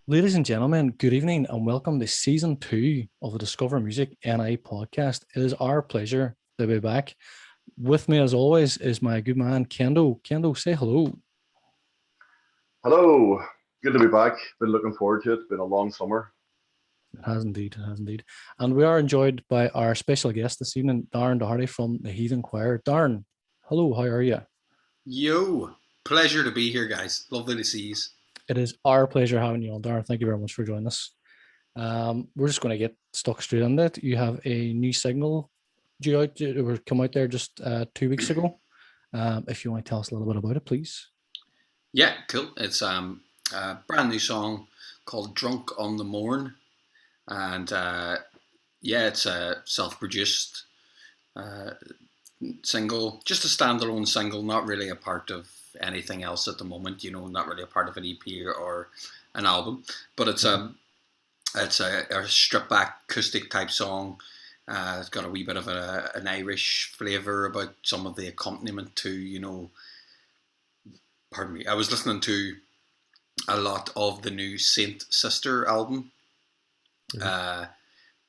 Ladies and gentlemen, good evening and welcome to season two of the Discover Music NI podcast. It is our pleasure to be back. With me, as always, is my good man, Kendo. Kendo, say hello. Hello, good to be back. Been looking forward to it. Been a long summer. It has indeed, it has indeed. And we are enjoyed by our special guest this evening, Darren Doherty from the Heathen Choir. Darren, hello, how are you? Yo, pleasure to be here, guys. Lovely to see you. It is our pleasure having you on, Darren. Thank you very much for joining us. We're just going to get stuck straight on it. You have a new single due out, or come out there just 2 weeks ago. If you want to tell us a little bit about it, please. Yeah, cool. It's a brand new song called "Drunk on the Morn," and yeah, it's a self-produced single, just a standalone single, not really a part of anything else at the moment. You know, not really a part of an EP or an album, but it's a stripped back acoustic type song. It's got a wee bit of an Irish flavour about some of the accompaniment to, pardon me. I was listening to a lot of the new Saint Sister album.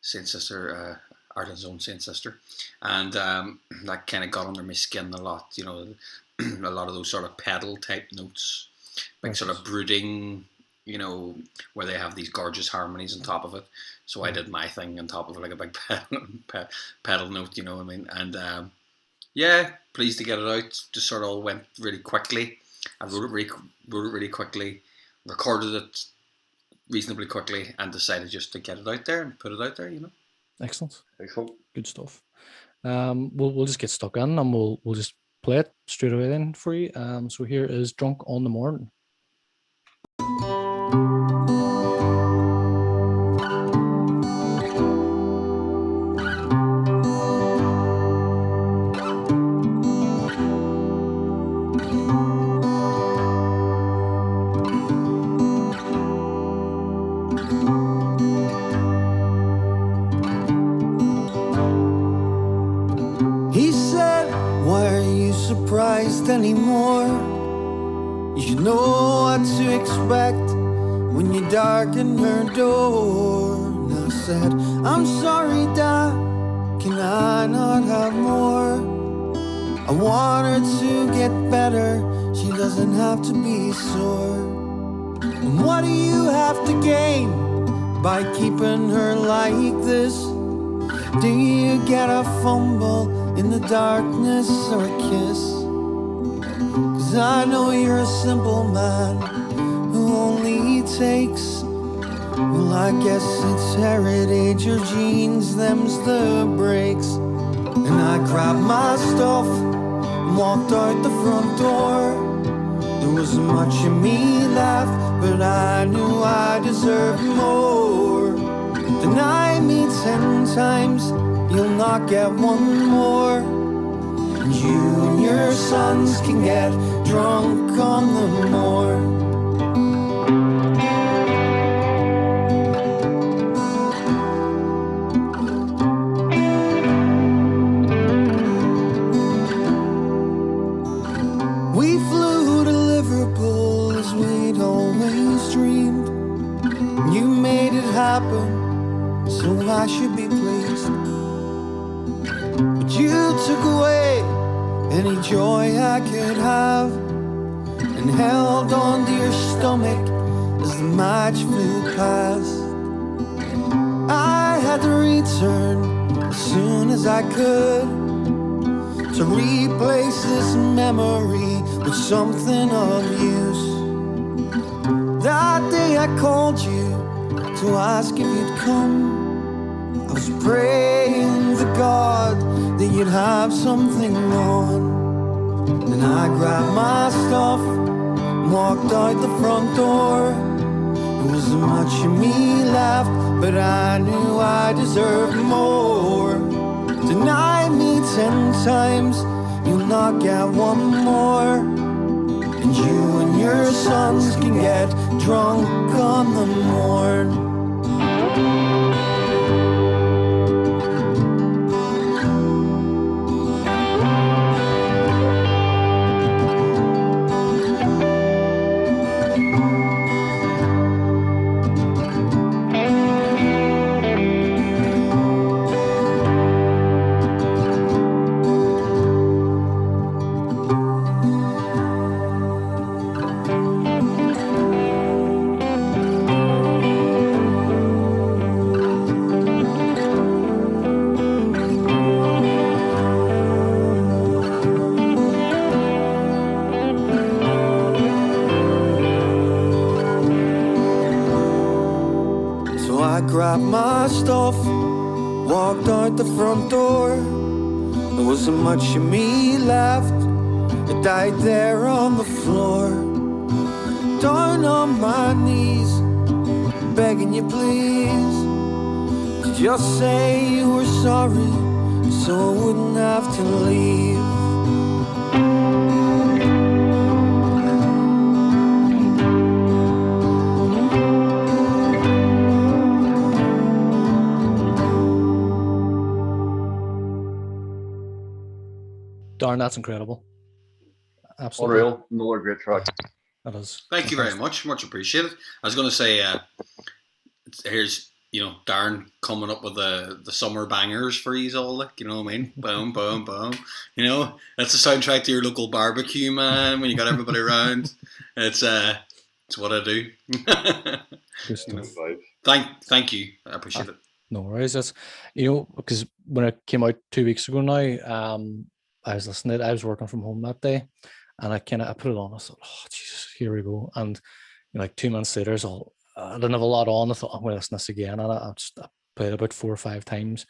Saint Sister, Ireland's own Saint Sister. And that kind of got under my skin a lot, a lot of those sort of pedal type notes, like sort of brooding, where they have these gorgeous harmonies on top of it. So I did my thing on top of it, like a big pedal note, you know what I mean? And yeah, pleased to get it out. Just sort of all went really quickly. I wrote it really quickly, recorded it reasonably quickly, and decided just to get it out there and put it out there, Excellent. Excellent. Good stuff. We'll just get stuck in and we'll just play it straight away then for you. So here is Drunk on the Morn. Anymore, you should know what to expect when you darken her door. And I said, I'm sorry, Dad, can I not have more? I want her to get better, she doesn't have to be sore. And what do you have to gain by keeping her like this? Do you get a fumble in the darkness or a kiss? I know you're a simple man who only takes, well, I guess it's heritage or genes, them's the breaks. And I grabbed my stuff and walked out the front door. There wasn't much in me left, but I knew I deserved more. Deny me 10 times, you'll not get one more. You and your sons can get drunk on the morn. We flew to Liverpool as we'd always dreamed. You made it happen, so I should be pleased. But you took away any joy I could have, and held on to your stomach as the match flew past. I had to return as soon as I could, to replace this memory with something of use. That day I called you to ask if you'd come. I was praying to God that you'd have something on. Then I grabbed my stuff and walked out the front door. There wasn't much in me left, but I knew I deserved more. Deny me 10 times, you'll not get one more. And you and your sons can get drunk on the morn. stuff, walked out the front door. There wasn't much of me left. I died there on the floor, down on my knees, begging you please to just say you were sorry, so I wouldn't have to leave. Darn, that's incredible. Absolutely. Unreal. Another great track. That is. Thank you very much. Much appreciated. I was going to say, here's, Darren coming up with the summer bangers for you all, like, you know what I mean? Boom, boom, boom. That's the soundtrack to your local barbecue, man, when you got everybody around. It's what I do. Good stuff. Thank you. I appreciate it. No worries. That's, because when it came out 2 weeks ago now, I was listening to it. I was working from home that day, and I put it on. I thought, oh Jesus, here we go. And like 2 months later, I didn't have a lot on. I thought, I'm going to listen to this again, and I played it about 4 or 5 times.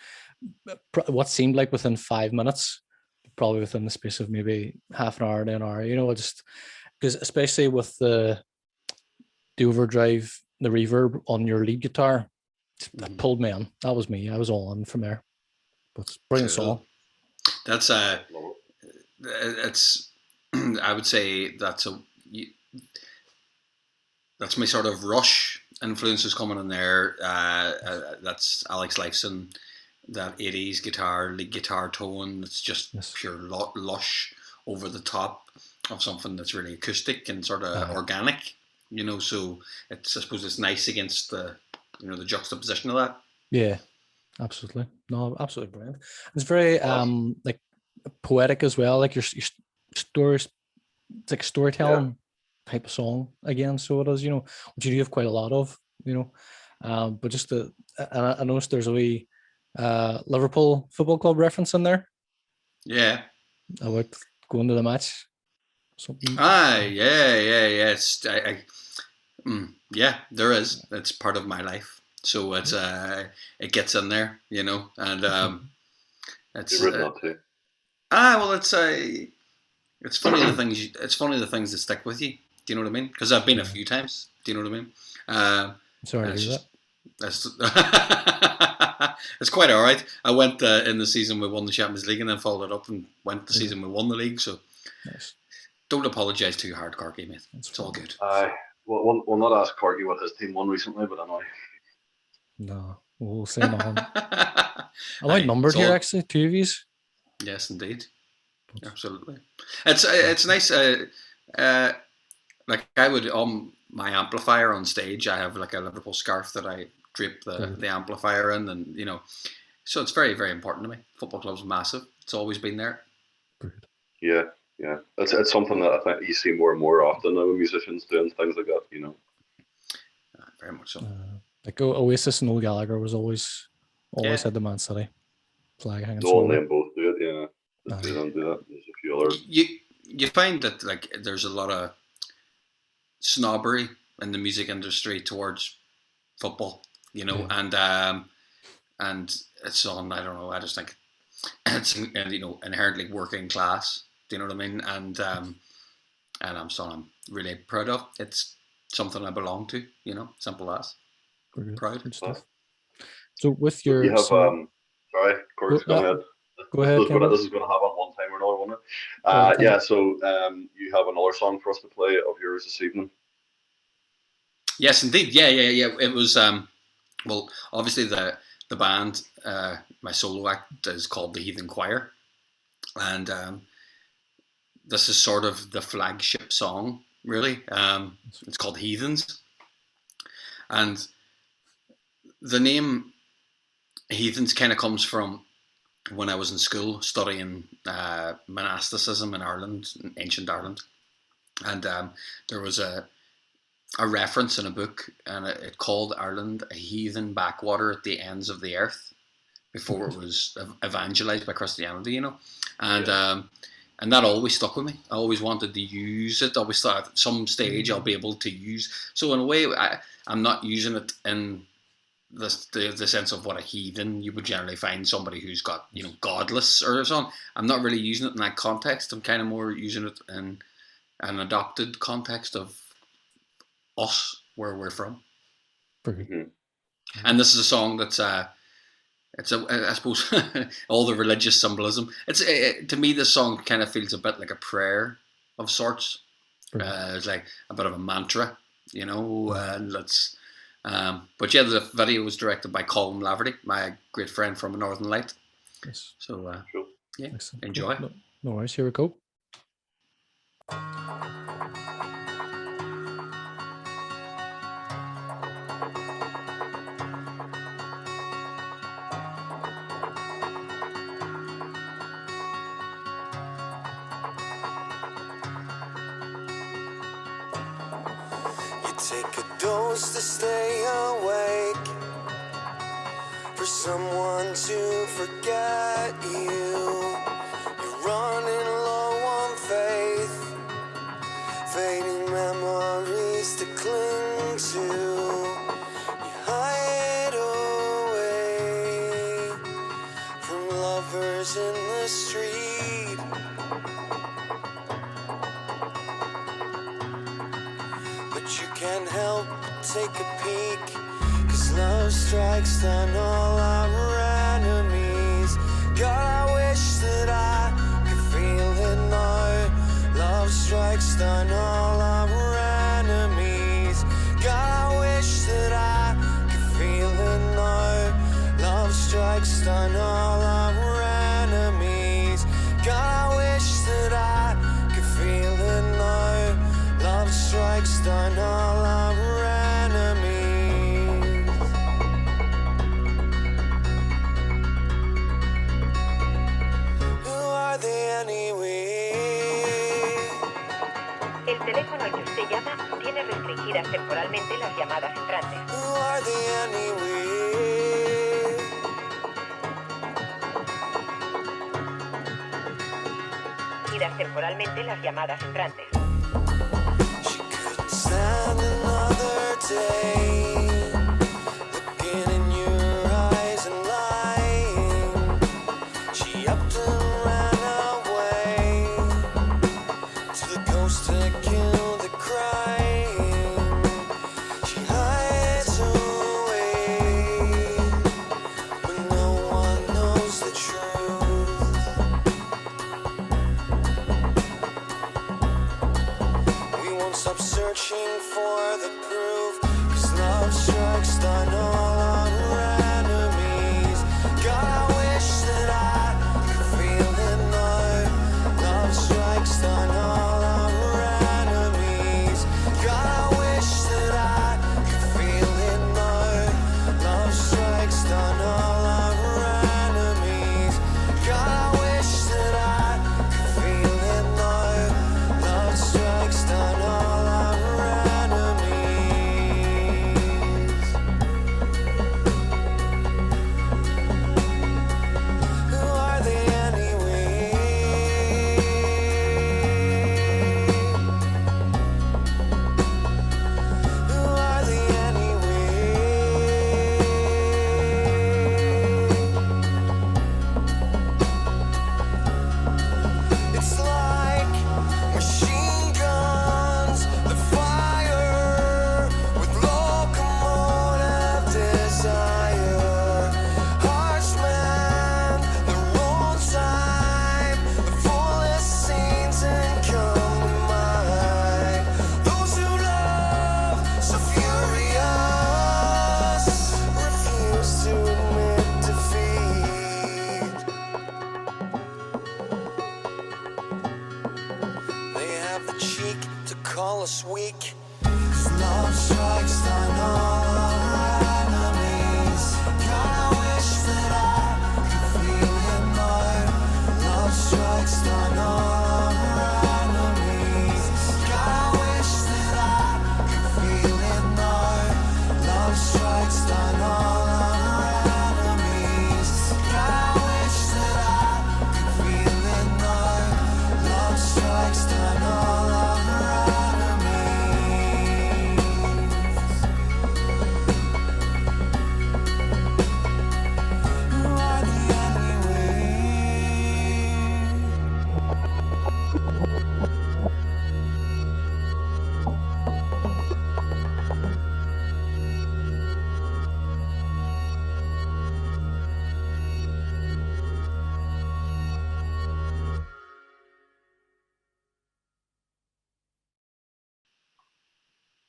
What seemed like within 5 minutes, probably within the space of maybe half an hour to an hour. Just because especially with the overdrive, the reverb on your lead guitar, that pulled me in. That was me. I was all in from there. But it's a brilliant song. That's it's. I would say that's my sort of Rush influences coming in there. That's Alex Lifeson, that 80s lead guitar tone. It's just pure lush over the top of something that's really acoustic and sort of organic. So I suppose it's nice against the the juxtaposition of that. Yeah. Absolutely. No, absolutely brilliant. It's very like poetic as well, like your stories. It's like storytelling type of song again. So it is, which you do have quite a lot of, but just I noticed there's a wee Liverpool Football Club reference in there. Yeah. About going to the match. Something. Yeah. Yeah, there is. It's part of my life. So it's it gets in there, and it's it's funny the things the things that stick with you. Do you know what I mean? Because I've been a few times. Do you know what I mean? Sorry to hear that. It's quite all right. I went in the season we won the Champions League, and then followed it up and went the season we won the league. So don't apologise too hard, Corky, mate. It's all good. We'll not ask Corky what his team won recently, but I know. No, we'll say nothing. I'm outnumbered here, actually. 2 of yous. Yes, indeed. Absolutely. It's nice. Like I would on my amplifier on stage, I have like a Liverpool scarf that I drape the amplifier in, and so it's very, very important to me. Football club's massive. It's always been there. Yeah. It's something that I think you see more and more often now with musicians doing things like that. Very much so. Like Oasis and Noel Gallagher was always had the Man City flag hanging. Noel and them both do it, yeah. They don't do that. There's a few others. You find that like there's a lot of snobbery in the music industry towards football, and it's on. I don't know. I just think it's inherently working class. Do you know what I mean? And I'm really proud of. It's something I belong to. Simple as. Proud. Good stuff. So with your, you have sorry, Corey, go ahead. Go ahead. This is going to happen one time or another, won't it? Yeah. So you have another song for us to play of yours this evening. Yes, indeed. Yeah. It was well, obviously the band, my solo act is called the Heathen Choir, and this is sort of the flagship song, really. It's called Heathens, and the name Heathens kind of comes from when I was in school studying monasticism in Ireland, in ancient Ireland, and there was a reference in a book, and it called Ireland a heathen backwater at the ends of the earth before it was evangelized by Christianity, and that always stuck with me. I always wanted to use it. I always thought at some stage I'll be able to use. So in a way, I'm not using it in the sense of what a heathen, you would generally find somebody who's got, godless or something. I'm not really using it in that context. I'm kind of more using it in an adopted context of us, where we're from. Mhm. And this is a song that's I suppose all the religious symbolism. To me, this song kind of feels a bit like a prayer of sorts. It's like a bit of a mantra, and that's. But yeah, the video was directed by Colin Laverty, my great friend from Northern Light. Yes. So Cool. yeah, Excellent. enjoy. Cool. No worries. Here we go. Take a dose to stay awake, for someone to forget you. You're running low on faith, fading memories to cling to. You hide away from lovers in the street. But you can't help but take a peek, 'cause love strikes down all our enemies. God, I wish that I could feel it now. Love strikes down all our enemies. God, I wish that I could feel it now. Love strikes down all our enemies. God, I wish that I could feel it now. Love strikes down all our enemies. Who are they anyway? El teléfono al que usted llama tiene restringidas temporalmente las llamadas entrantes. Who are they anyway? Restringidas temporalmente las llamadas entrantes. She couldn't stand another day, looking in your eyes and lying. She upped and ran away to the coast to kill the crying. She hides away when no one knows the truth. We won't stop searching for the proof, 'cause love strikes down all our enemies. God, I wish that I could feel it now. Love strikes down all our enemies. God, I wish that I could feel it now. Love strikes down all our enemies. God, I wish that I could feel it now. Love strikes down all our enemies.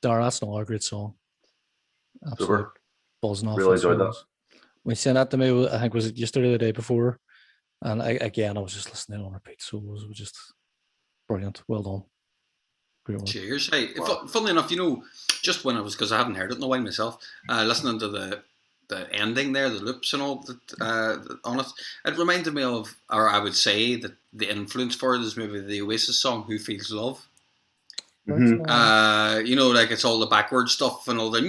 Darren, that's not a great song. Absolutely Super. buzzing off. Really those enjoyed that. songs. When you sent that to me, I think was it yesterday or the day before, and I was just listening on repeat. So it was just brilliant. Well done. Great work. Cheers. Hey, Wow. funnily enough, just when I was, because I haven't heard it in a while myself, listening to the ending there, the loops and all that on it, it reminded me of, or I would say that the influence for it is maybe the Oasis song "Who Feels Love." Mhm. Like it's all the backward stuff and all the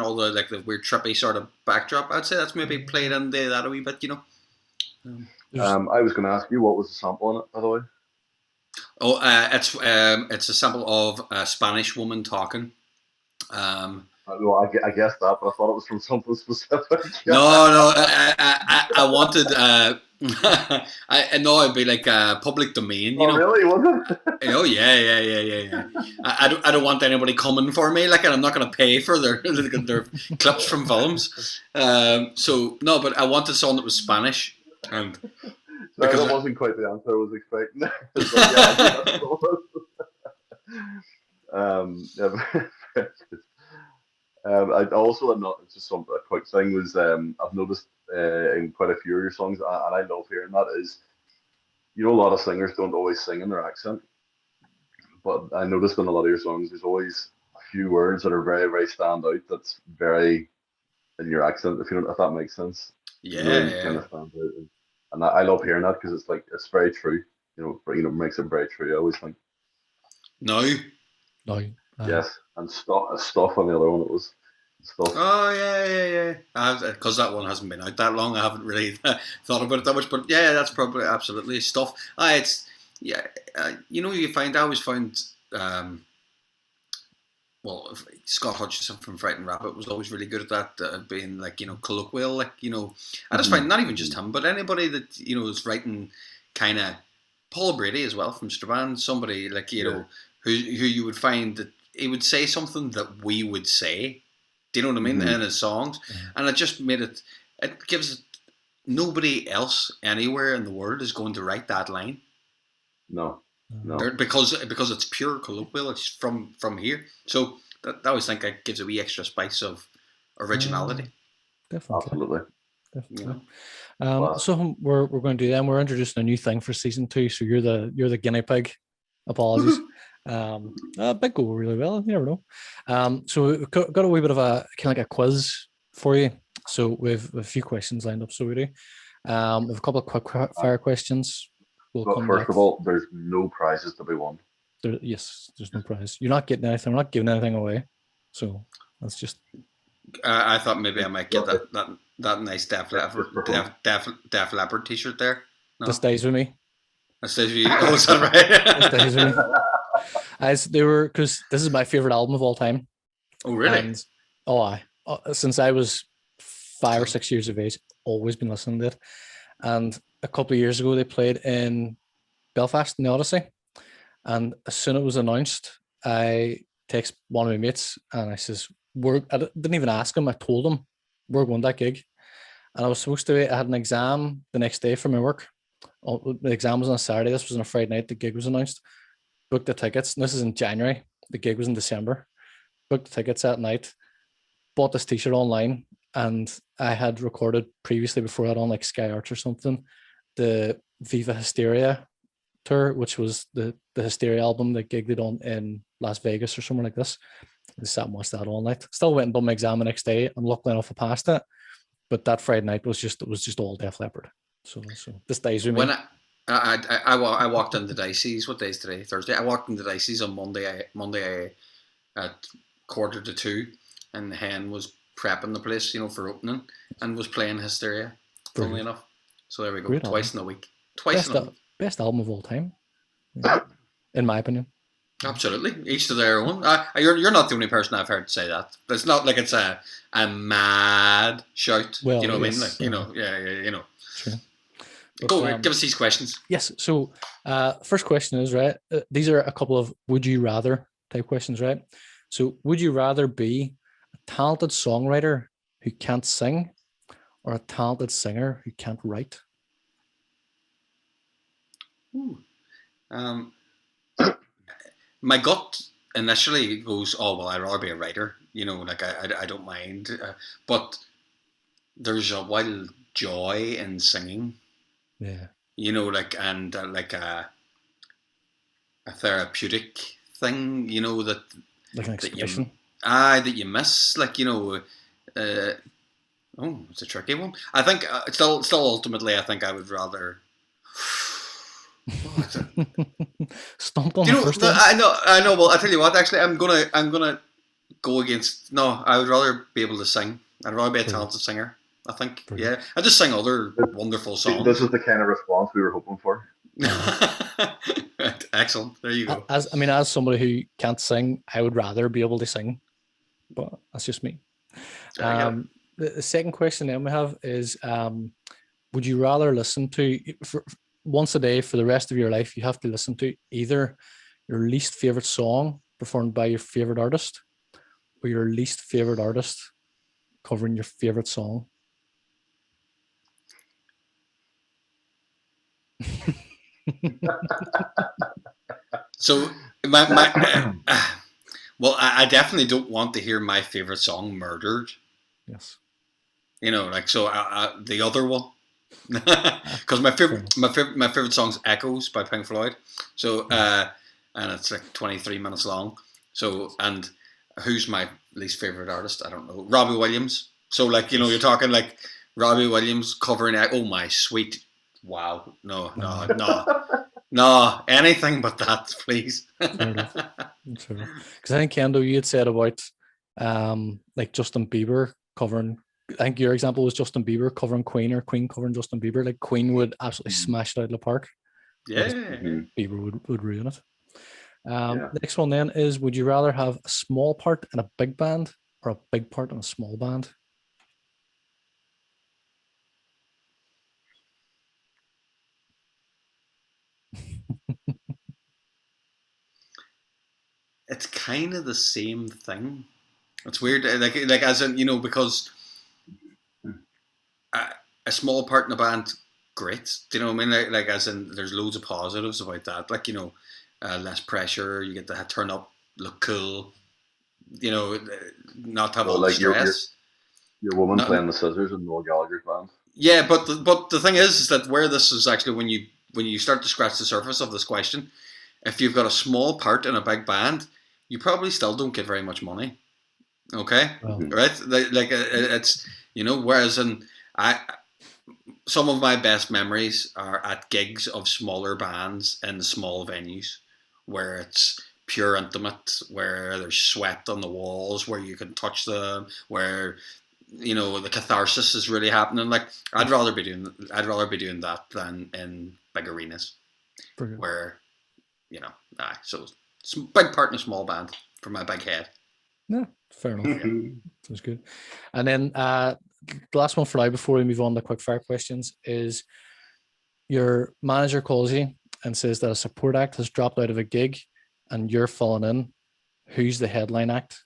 all the like the weird trippy sort of backdrop. I'd say that's maybe played into that a wee bit. I was going to ask you, what was the sample on it, by the way? It's a sample of a Spanish woman talking. Well, I guessed that, but I thought it was from something specific. No, I wanted. I know it'd be like public domain, Oh, really? Was it? Oh yeah. I don't want anybody coming for me, like, and I'm not going to pay for their clips from films. So no, but I wanted something that was Spanish, and Sorry, because that wasn't quite the answer I was expecting. But yeah, that's what it was. I also just some a quick thing was I've noticed in quite a few of your songs, and I love hearing that, is a lot of singers don't always sing in their accent, but I noticed in a lot of your songs there's always a few words that are very, very stand out, that's very in your accent, if that makes sense. Really kind of stands out, and I love hearing that because it's very true. Makes it very true. I always think. No. Yes, and stuff on the other one. It was stuff. Oh yeah. Because that one hasn't been out that long, I haven't really thought about it that much. But yeah, that's probably absolutely stuff. It's I always find. Well, Scott Hutchison from Frightened Rabbit was always really good at that, being like colloquial, like I just find not even just him, but anybody that is writing kind of Paul Brady as well from Strabane, somebody like who you would find that he would say something that we would say. Do you know what I mean? In his songs, and it just made it. It gives nobody else anywhere in the world is going to write that line. No. Because it's pure colloquial. It's from here. So that I always think it gives a wee extra spice of originality. Definitely. Absolutely. Definitely. So we're going to do then. We're introducing a new thing for season 2. So you're the guinea pig. Apologies. Big go really well. You never know. So we've got a wee bit of a kind of like a quiz for you. So we've a few questions lined up. So we do. We have a couple of quick fire questions. But first of all, there's no prizes to be won. Yes, there's no prize. You're not getting anything. We're not giving anything away. So that's just. I thought maybe I might get that nice Def Leppard t-shirt there. No? This stays with me. That stays with you. Oh, is that right? This stays with me. They were, because this is my favorite album of all time. Oh, really? And since I was 5 or 6 years of age, always been listening to it. And a couple of years ago, they played in Belfast in the Odyssey. And as soon as it was announced, I text one of my mates and I says, I didn't even ask him. I told him we're going to that gig. And I had an exam the next day for my work. The exam was on a Saturday. This was on a Friday night. The gig was announced. Booked the tickets. And this is in January. The gig was in December. Booked the tickets that night. Bought this t-shirt online. And I had recorded previously before that on like Sky Arts or something, the Viva Hysteria tour, which was the Hysteria album, the gig they done in Las Vegas or somewhere like this. I sat and watched that all night. Still went and done my exam the next day, and luckily enough I passed it. But that Friday night was just all Def Leppard. So this stays with me. When I walked into Dicey's, what day is today? Thursday. I walked into Dicey's on Monday at 1:45, and Hen was prepping the place, for opening, and was playing Hysteria. Funnily enough. So there we go. Great Twice album. in a week. Best album of all time, in my opinion. Absolutely, each to their own. You're not the only person I've heard say that. It's not like it's a mad shout. Well, you know what yes, I mean? Like, True. Go, give us these questions. Yes. So, first question is, right. These are a couple of would you rather type questions, right? So, would you rather be a talented songwriter who can't sing, or a talented singer who can't write? My gut initially goes, oh well, I'd rather be a writer. Like I don't mind, but there's a wild joy in singing. Yeah. Like and like a therapeutic thing. That Like an that you expression. that you miss. Like oh, it's a tricky one. I think still ultimately, I think I would rather. Stumped on Do the you know? first one. I know. Well, I tell you what. Actually, I'm gonna go against. No, I would rather be able to sing. I'd rather be a talented singer. I think. Brilliant. Yeah, I just sing other wonderful songs. This is the kind of response we were hoping for. Excellent. There you go. As somebody who can't sing, I would rather be able to sing, but that's just me. The second question then we have is, would you rather listen to once a day for the rest of your life? You have to listen to either your least favorite song performed by your favorite artist, or your least favorite artist covering your favorite song. So my well, I definitely don't want to hear my favorite song murdered. Yes. Like so. The other one, because my favorite song's "Echoes" by Pink Floyd. So and it's like 23 minutes long. So and who's my least favorite artist? I don't know. Robbie Williams. So like you're talking like Robbie Williams covering. Oh my sweet, wow! No, anything but that, please. Because I think Kendo, you had said about like Justin Bieber covering. I think your example was Justin Bieber covering Queen, or Queen covering Justin Bieber. Like Queen would absolutely smash it out of the park. Yeah. Bieber would ruin it. The next one then is, would you rather have a small part in a big band or a big part in a small band? It's kind of the same thing. It's weird, like as in because a small part in a band, great. Do you know what I mean? Like as in, there's loads of positives about that. Like less pressure. You get to turn up, look cool. Not have all the stress. Your woman playing the scissors in Noel Gallagher's band. Yeah, but the thing is that where this is actually when you start to scratch the surface of this question, if you've got a small part in a big band, you probably still don't get very much money. Okay, right? Like it's whereas some of my best memories are at gigs of smaller bands in small venues where it's pure intimate, where there's sweat on the walls, where you can touch them, where the catharsis is really happening. Like I'd rather be doing that than in big arenas. Brilliant. Where so big part in a small band for my big head. Yeah, fair enough. Sounds good. And then the last one for now before we move on to quick fire questions is, your manager calls you and says that a support act has dropped out of a gig and you're filling in. Who's the headline act?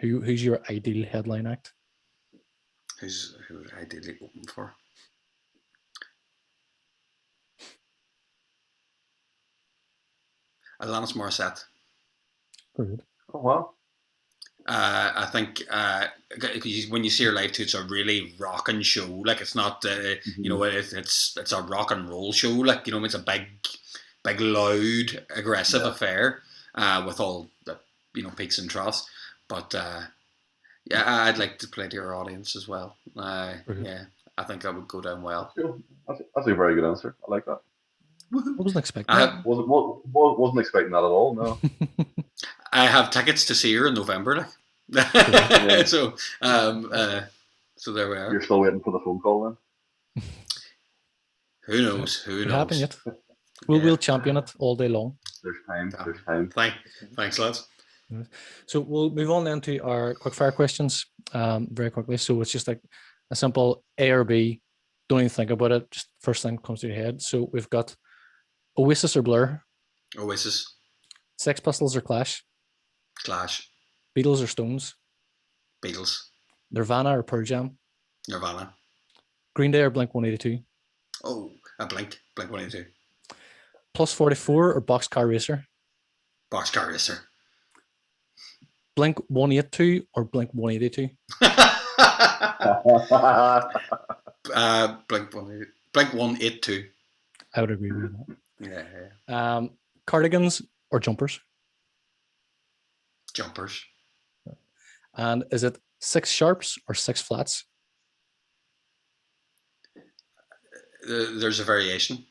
Who's your ideal headline act? Who would I ideally open for? Alanis Morissette. Very good. Oh wow. I think when you see her live too, it's a really rocking show. Like it's not, it's a rock and roll show. Like it's a big, loud, aggressive affair with all the peaks and troughs. But I'd like to play to your audience as well. I think that would go down well. That's a very good answer. I like that. I wasn't expecting that. Wasn't expecting that at all. No. I have tickets to see her in November. So there we are. You're still waiting for the phone call then? Who knows? Who knows? Happen yet? We'll champion it all day long. There's time. Thanks, lads. So we'll move on then to our quick fire questions very quickly. So it's just like a simple A or B. Don't even think about it. Just first thing comes to your head. So we've got Oasis or Blur. Oasis. Sex Pistols or Clash. Clash. Beatles or Stones. Beatles. Nirvana or Pearl Jam. Nirvana. Green Day or Blink-182. Oh, Blink-182. Plus 44 or Boxcar Racer. Boxcar Racer. Blink 182 or Blink 182? Blink 182. I would agree with Yeah. that. Cardigans or jumpers? Jumpers. And is it 6 sharps or 6 flats? There's a variation.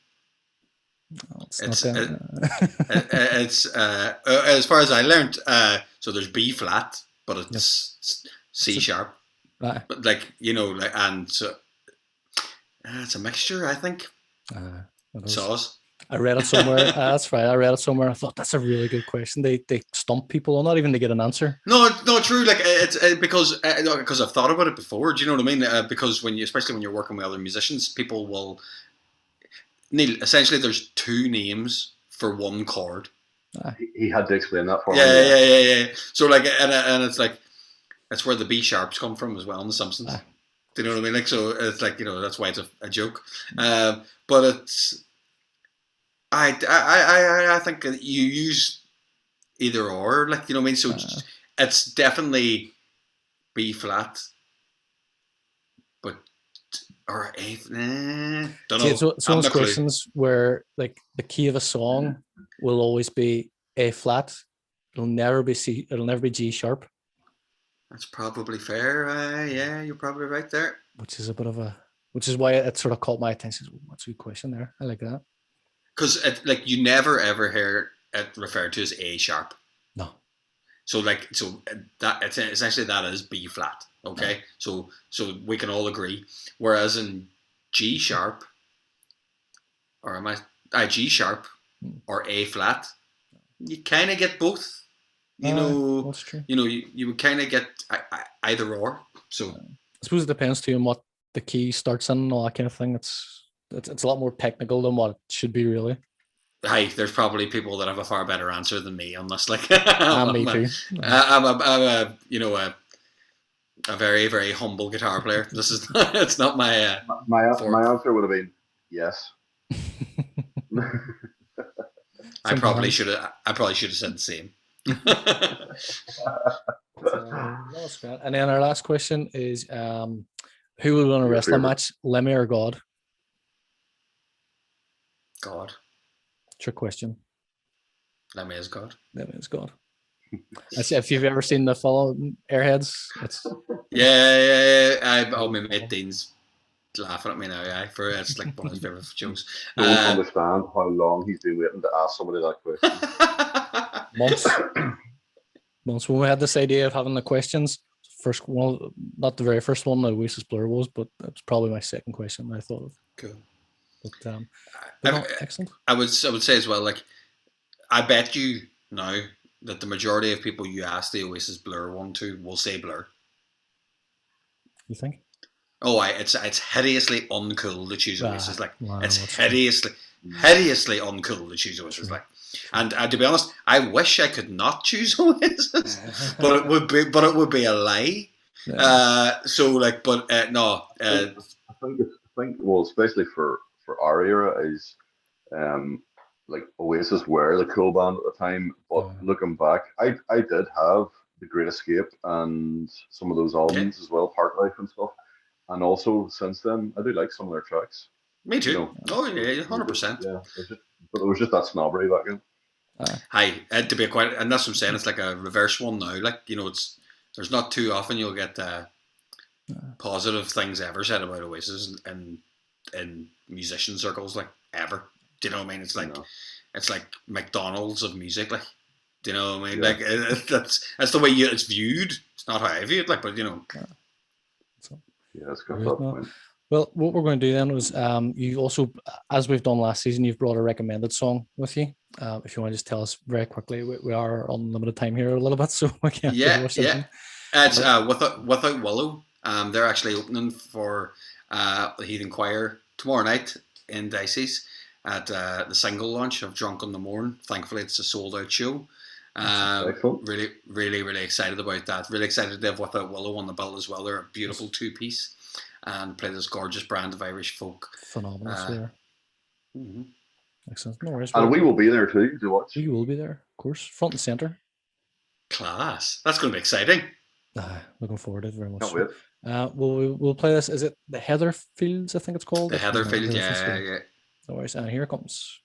No, it's It's not that. it's as far as I learned. So there's B flat, but it's C sharp. Aye. But like and so it's a mixture. I think. It is. Sauce. I read it somewhere. That's right. I read it somewhere. I thought that's a really good question. They stump people on that even to get an answer. No, true. Like it's because I've thought about it before. Do you know what I mean? Because especially when you're working with other musicians, people will. Neil, essentially, there's 2 names for one chord. He had to explain that for me. Yeah. So like, and it's like that's where the B sharps come from as well in The Simpsons. Do you know what I mean? Like, so it's like that's why it's a joke. But it's. I think you use either or, like you know what I mean. So it's definitely B flat, but or A. Don't know. See, it's one of those questions where like the key of a song will always be A flat. It'll never be C. It'll never be G sharp. That's probably fair. Yeah, you're probably right there. Which is why it sort of caught my attention. What's a good question there? I like that. Because like you never ever hear it referred to as A sharp. No. So that it's essentially that is B flat. Okay. No. So we can all agree. Whereas in G sharp, or G sharp or A flat, you kind of get both. That's true. You would kind of get either or. So I suppose it depends too on what the key starts in and all that kind of thing. It's a lot more technical than what it should be, really. Hi, there's probably people that have a far better answer than me on this. Like, me too. I'm a very, very humble guitar player. This is it's not my my answer would have been yes. I probably should have said the same. And then our last question is, who will win a wrestling match, Lemmy or God? God. Trick question. Lemmy is God. Lemmy is God. If you've ever seen the fellow Airheads, it's yeah. My mate Dean's laughing at me now. It's like one of his favorite shows. I don't understand how long he's been waiting to ask somebody that question. Months when we had this idea of having the questions. First one, not the very first one, the Oasis Blur was, but that's probably my second question I thought of. Cool. But excellent. I would say as well, like I bet you now that the majority of people you ask the Oasis Blur one to will say Blur. You think? Oh, it's hideously uncool to choose Oasis. Like it's hideously uncool to choose Oasis. Like, and to be honest, I wish I could not choose Oasis, but it would be a lie. Yeah. No. I think well, especially for our era, is like Oasis were the cool band at the time. But looking back, I did have The Great Escape and some of those albums as well, Park Life and stuff. And also since then, I do like some of their tracks. Me too. Oh yeah, 100%. Yeah, but it was just that snobbery back then. To be quite, and that's what I'm saying. It's like a reverse one now. Like there's not too often you'll get positive things ever said about Oasis in musician circles, like ever. Do you know what I mean? It's like it's like McDonald's of music, like. Do you know what I mean? Yeah. Like that's the way it's viewed. It's not how I view it, like, but Yeah, that's good. Point. Well, what we're going to do then was you also, as we've done last season, you've brought a recommended song with you. If you want to just tell us very quickly, we are on limited time here a little bit, so we can't. It's Without Willow. They're actually opening for the Heathen Choir tomorrow night in Dicey's at the single launch of Drunk on the Morn. Thankfully, it's a sold out show. Really, really, really excited about that. Really excited to have Without Willow on the bill as well. They're a beautiful 2-piece and play this gorgeous brand of Irish folk. Phenomenal. Mm-hmm. Excellent. No worries. And we will be there too to watch. We will be there, of course, front and center. Class. That's going to be exciting. Looking forward to it very much. Can't wait. We'll play this. Is it the Heatherfields? I think it's called. The I can't remember Heatherfield, who this is yeah, from. yeah. No worries. And here it comes.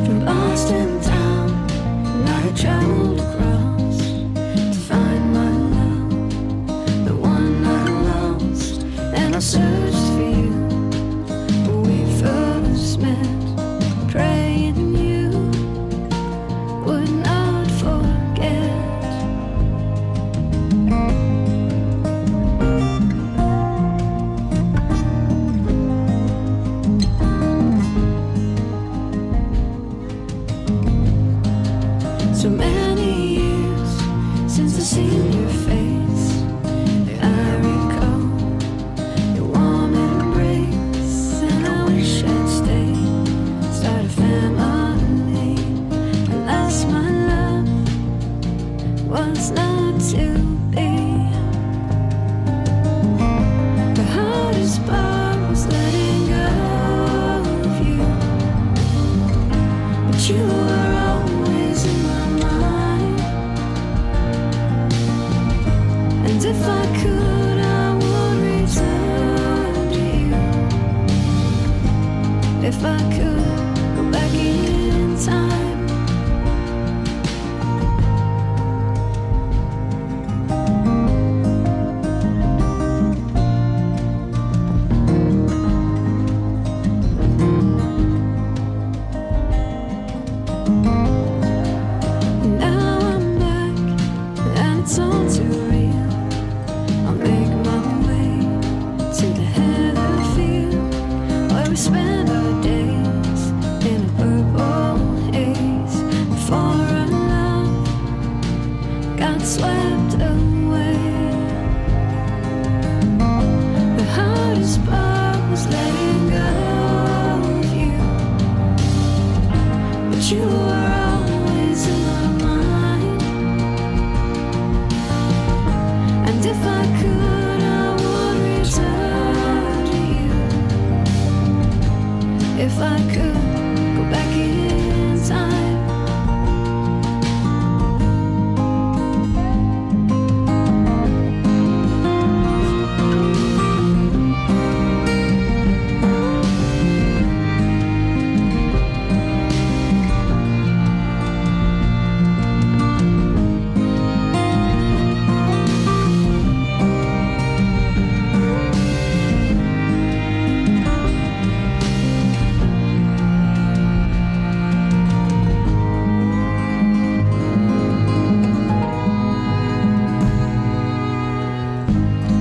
From Boston town, and I traveled across to find my love, the one I lost. And I searched for you when we first met, praying you would not forget. So many years since I've seen your face, that I recall your warm embrace, and I wish I'd stay, start a family, unless my love was not to be. The hardest part was letting go of you, but you were always in my mind. And if I could, I would return to you. If I could go back in time. Now I'm back, and it's all too real. I'll make my way to the Heatherfield, where we spend our days in a purple haze, before our love got swept away. The hardest part was letting go of you, but you were always in my mind. And if I could, I would return to you. If I could go back in time.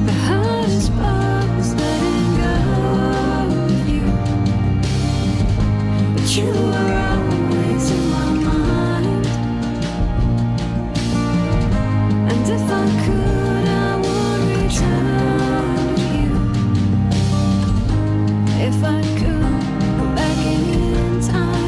The hardest part was letting go of you, but you were always in my mind. And if I could, I would return to you. If I could go back in time.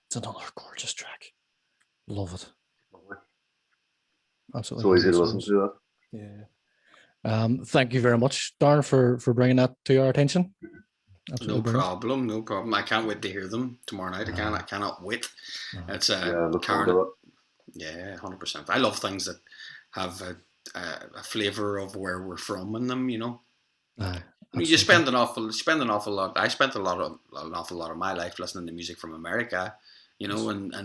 It's another gorgeous track. Love it. Absolutely. So easy to gorgeous listen songs. to that. Yeah. Thank you very much, Darren, for bringing that to our attention. Absolutely No brilliant. problem, no problem. I can't wait to hear them tomorrow night. I cannot wait. It's Yeah, look forward Karen. to it. Yeah, 100%. I love things that have a flavour of where we're from in them. You know, Aye, you absolutely. spend an awful lot. I spent an awful lot of my life listening to music from America. You know, and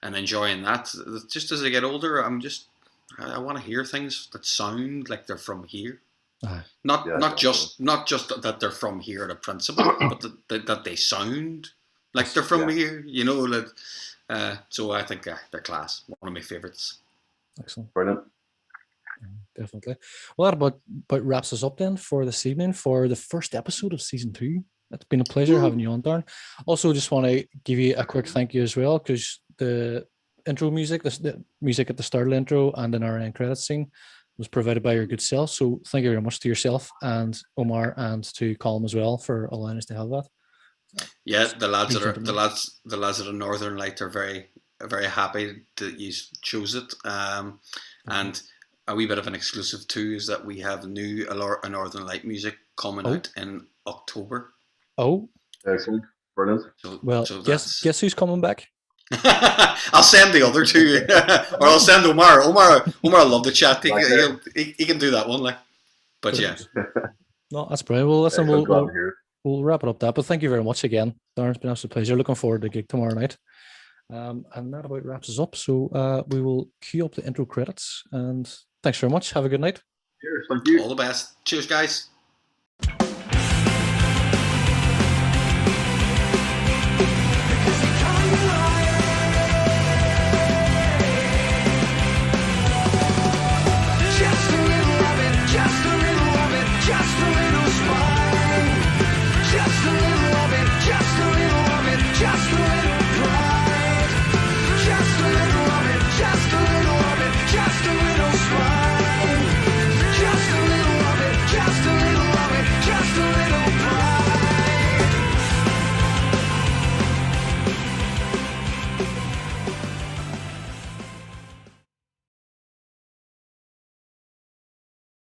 enjoying that. Just as I get older, I want to hear things that sound like they're from here. Not Yeah, not definitely. not just that they're from here at principle, but that they sound like they're from Yeah. here. You know, like, so I think they're class. One of my favorites. Excellent. Brilliant. Definitely. Well, that about wraps us up then for this evening for the first episode of season 2. It's been a pleasure having you on, Darren. Also, just want to give you a quick thank you as well, because the intro music, the music at the start of the intro and in our end credits scene was provided by your good self. So thank you very much to yourself and Omar and to Colm as well for allowing us to have that. Yeah, the lads Huge that are gentlemen. the lads at the Northern Light are very happy that you chose it. And a wee bit of an exclusive too is that we have new a Northern Light music coming Oh. out in October. Oh, Excellent. Brilliant. well, So guess who's coming back? I'll send the other two, or I'll send Omar. Omar will love the chat. He can do that one, like. But yeah, No, that's brilliant. Well, listen, Excellent. Glad to hear it. we'll wrap it up that. But thank you very much again, Darren. It's been an absolute pleasure. Looking forward to the gig tomorrow night. And that about wraps us up. So we will cue up the intro credits. And thanks very much. Have a good night. Cheers. Thank you. all the best. Cheers, guys.